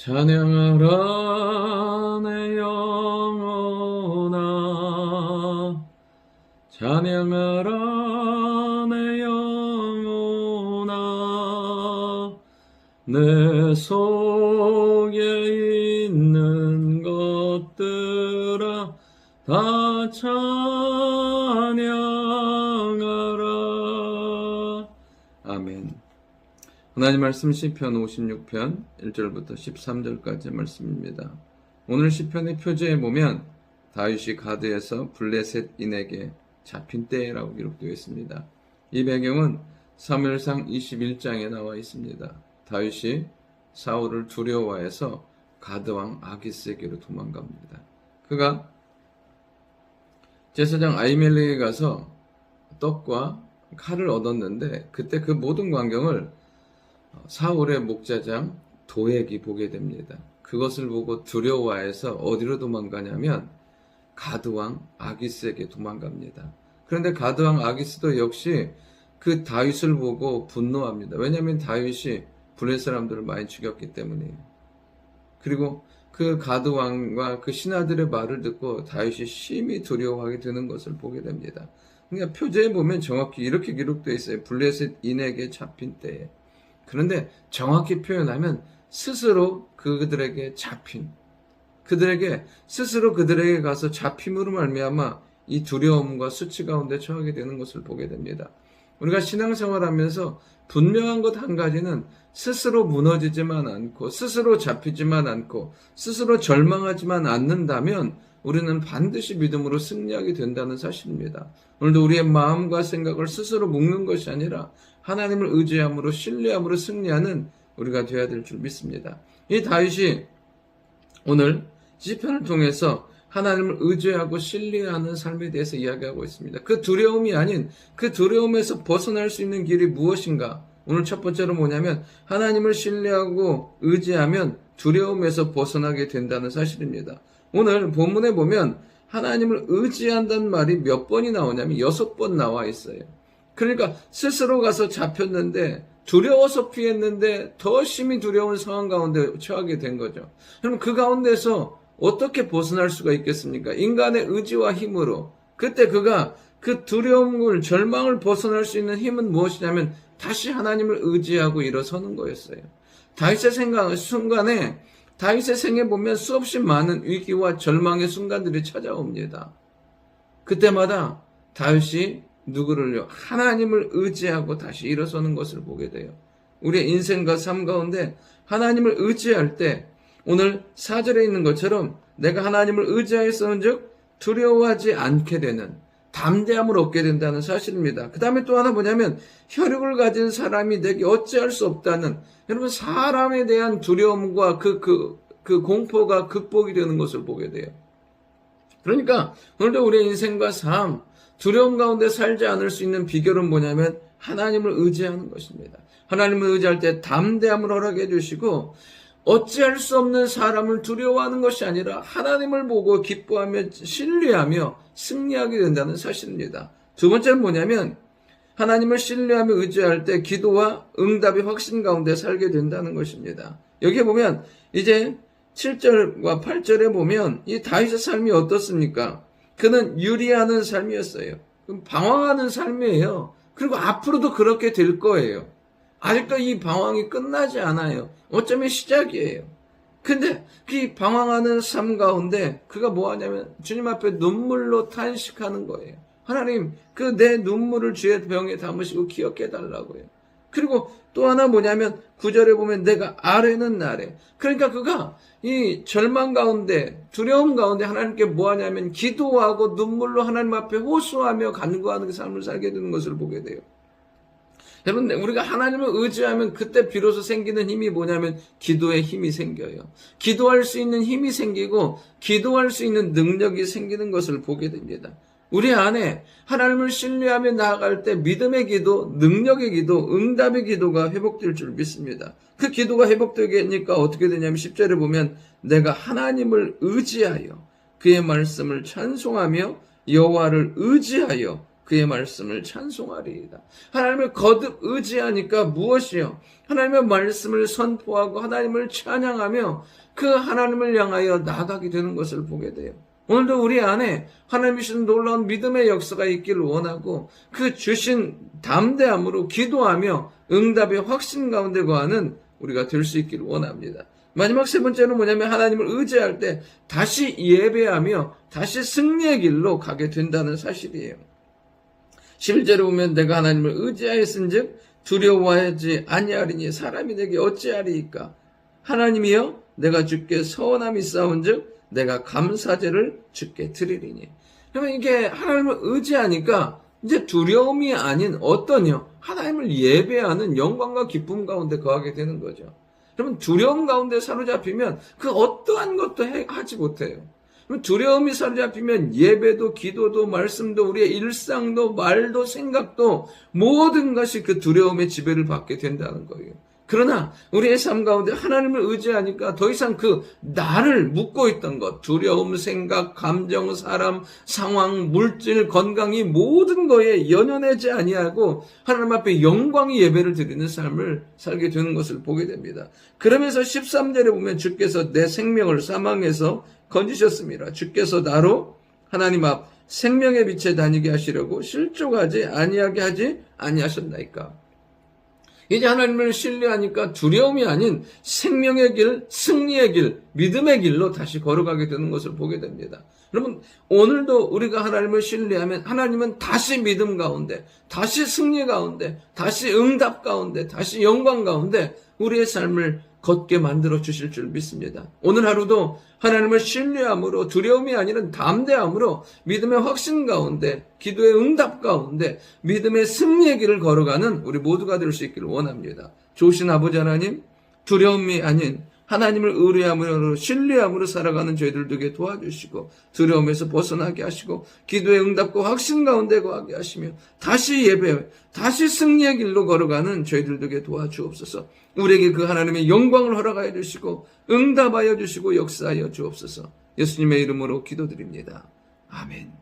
찬양하라 내 영혼아, 찬양하라 내 영혼아, 내 속에 있는 것들아 다 찬양하라. 아멘. 하나님 말씀 시편 56편 1절부터 13절까지 말씀입니다. 오늘 시편의 표제에 보면 다윗이 가드에서 블레셋인에게 잡힌 때라고 기록되어 있습니다. 이 배경은 사무엘상 21장에 나와 있습니다. 다윗이 사울을 두려워해서 가드왕 아기스에게로 도망갑니다. 그가 제사장 아히멜렉에 가서 떡과 칼을 얻었는데 그때 그 모든 광경을 사울의 목자장 도액이 보게 됩니다. 그것을 보고 두려워해서 어디로 도망가냐면 가드왕 아기스에게 도망갑니다. 그런데 가드왕 아기스도 역시 그 다윗을 보고 분노합니다. 왜냐하면 다윗이 블레셋 사람들을 많이 죽였기 때문이에요. 그리고 그 가드왕과 그 신하들의 말을 듣고 다윗이 심히 두려워하게 되는 것을 보게 됩니다. 그러니까 표제에 보면 정확히 이렇게 기록되어 있어요. 블레셋인에게 잡힌 때에. 그런데 정확히 표현하면 스스로 그들에게 잡힌, 스스로 그들에게 가서 잡힘으로 말미암아 이 두려움과 수치 가운데 처하게 되는 것을 보게 됩니다. 우리가 신앙생활하면서 분명한 것 한 가지는 스스로 무너지지만 않고 스스로 잡히지만 않고 스스로 절망하지만 않는다면 우리는 반드시 믿음으로 승리하게 된다는 사실입니다. 오늘도 우리의 마음과 생각을 스스로 묶는 것이 아니라 하나님을 의지함으로 신뢰함으로 승리하는 우리가 되어야 될 줄 믿습니다. 이 다윗이 오늘 시편을 통해서 하나님을 의지하고 신뢰하는 삶에 대해서 이야기하고 있습니다. 그 두려움이 아닌 그 두려움에서 벗어날 수 있는 길이 무엇인가? 오늘 첫 번째로 뭐냐면 하나님을 신뢰하고 의지하면 두려움에서 벗어나게 된다는 사실입니다. 오늘 본문에 보면 하나님을 의지한다는 말이 몇 번이 나오냐면 6번 나와 있어요. 그러니까 스스로 가서 잡혔는데 두려워서 피했는데 더 심히 두려운 상황 가운데 처하게 된 거죠. 그럼 그 가운데서 어떻게 벗어날 수가 있겠습니까? 인간의 의지와 힘으로. 그때 그가 그 두려움을 절망을 벗어날 수 있는 힘은 무엇이냐면 다시 하나님을 의지하고 일어서는 거였어요. 다윗의 순간에 다윗의 생에 보면 수없이 많은 위기와 절망의 순간들이 찾아옵니다. 그때마다 다윗이 누구를요? 하나님을 의지하고 다시 일어서는 것을 보게 돼요. 우리의 인생과 삶 가운데 하나님을 의지할 때 오늘 4절에 있는 것처럼 내가 하나님을 의지하였은즉 두려워하지 않게 되는 담대함을 얻게 된다는 사실입니다. 그 다음에 또 하나 뭐냐면 혈육을 가진 사람이 내게 어찌할 수 없다는, 여러분 사람에 대한 두려움과 그 공포가 극복이 되는 것을 보게 돼요. 그러니까 오늘도 우리의 인생과 삶, 두려움 가운데 살지 않을 수 있는 비결은 뭐냐면 하나님을 의지하는 것입니다. 하나님을 의지할 때 담대함을 허락해 주시고 어찌할 수 없는 사람을 두려워하는 것이 아니라 하나님을 보고 기뻐하며 신뢰하며 승리하게 된다는 사실입니다. 두 번째는 뭐냐면 하나님을 신뢰하며 의지할 때 기도와 응답의 확신 가운데 살게 된다는 것입니다. 여기에 보면 이제 7절과 8절에 보면 이 다윗의 삶이 어떻습니까? 그는 유리하는 삶이었어요. 방황하는 삶이에요. 그리고 앞으로도 그렇게 될 거예요. 아직도 이 방황이 끝나지 않아요. 어쩌면 시작이에요. 근데 그 방황하는 삶 가운데 그가 뭐 하냐면 주님 앞에 눈물로 탄식하는 거예요. 하나님, 그 내 눈물을 주의 병에 담으시고 기억해 달라고요. 그리고 또 하나 뭐냐면 9절에 보면 내가 아뢰는 날에, 그러니까 그가 이 절망 가운데 두려움 가운데 하나님께 뭐 하냐면 기도하고 눈물로 하나님 앞에 호소하며 간구하는 그 삶을 살게 되는 것을 보게 돼요. 여러분, 우리가 하나님을 의지하면 그때 비로소 생기는 힘이 뭐냐면 기도의 힘이 생겨요. 기도할 수 있는 힘이 생기고 기도할 수 있는 능력이 생기는 것을 보게 됩니다. 우리 안에 하나님을 신뢰하며 나아갈 때 믿음의 기도, 능력의 기도, 응답의 기도가 회복될 줄 믿습니다. 그 기도가 회복되니까 어떻게 되냐면 10절에 보면 내가 하나님을 의지하여 그의 말씀을 찬송하며 여호와를 의지하여 그의 말씀을 찬송하리이다. 하나님을 거듭 의지하니까 무엇이요? 하나님의 말씀을 선포하고 하나님을 찬양하며 그 하나님을 향하여 나아가게 되는 것을 보게 돼요. 오늘도 우리 안에 하나님이 주신 놀라운 믿음의 역사가 있기를 원하고 그 주신 담대함으로 기도하며 응답의 확신 가운데 거하는 우리가 될 수 있기를 원합니다. 마지막 세 번째는 뭐냐면 하나님을 의지할 때 다시 예배하며 다시 승리의 길로 가게 된다는 사실이에요. 11절에 보면 내가 하나님을 의지하였은즉 두려워하지 아니하리니 사람이 내게 어찌하리이까. 하나님이여 내가 주께 서원함이 있사온즉 내가 감사제를 주께 드리리니. 그러면 이게 하나님을 의지하니까 이제 두려움이 아닌 어떠냐? 하나님을 예배하는 영광과 기쁨 가운데 거하게 되는 거죠. 그러면 두려움 가운데 사로잡히면 그 어떠한 것도 하지 못해요. 두려움이 사로잡히면 예배도 기도도 말씀도 우리의 일상도 말도 생각도 모든 것이 그 두려움의 지배를 받게 된다는 거예요. 그러나 우리의 삶 가운데 하나님을 의지하니까 더 이상 그 나를 묶고 있던 것, 두려움, 생각, 감정, 사람, 상황, 물질, 건강이 모든 거에 연연하지 아니하고 하나님 앞에 영광의 예배를 드리는 삶을 살게 되는 것을 보게 됩니다. 그러면서 13절에 보면 주께서 내 생명을 사망에서 건지셨습니다. 주께서 나로 하나님 앞 생명의 빛에 다니게 하시려고 실족하지 아니하게 하지 아니하셨나이까. 이제 하나님을 신뢰하니까 두려움이 아닌 생명의 길, 승리의 길, 믿음의 길로 다시 걸어가게 되는 것을 보게 됩니다. 여러분, 오늘도 우리가 하나님을 신뢰하면 하나님은 다시 믿음 가운데, 다시 승리 가운데, 다시 응답 가운데, 다시 영광 가운데 우리의 삶을 걷게 만들어 주실 줄 믿습니다. 오늘 하루도 하나님을 신뢰함으로 두려움이 아니라 담대함으로 믿음의 확신 가운데 기도의 응답 가운데 믿음의 승리의 길을 걸어가는 우리 모두가 될 수 있기를 원합니다. 좋으신 아버지 하나님, 두려움이 아닌 하나님을 의뢰함으로 신뢰함으로 살아가는 저희들 되게 도와주시고 두려움에서 벗어나게 하시고 기도의 응답과 확신 가운데 거하게 하시며 다시 예배, 다시 승리의 길로 걸어가는 저희들 되게 도와주옵소서. 우리에게 그 하나님의 영광을 허락하여 주시고 응답하여 주시고 역사하여 주옵소서. 예수님의 이름으로 기도드립니다. 아멘.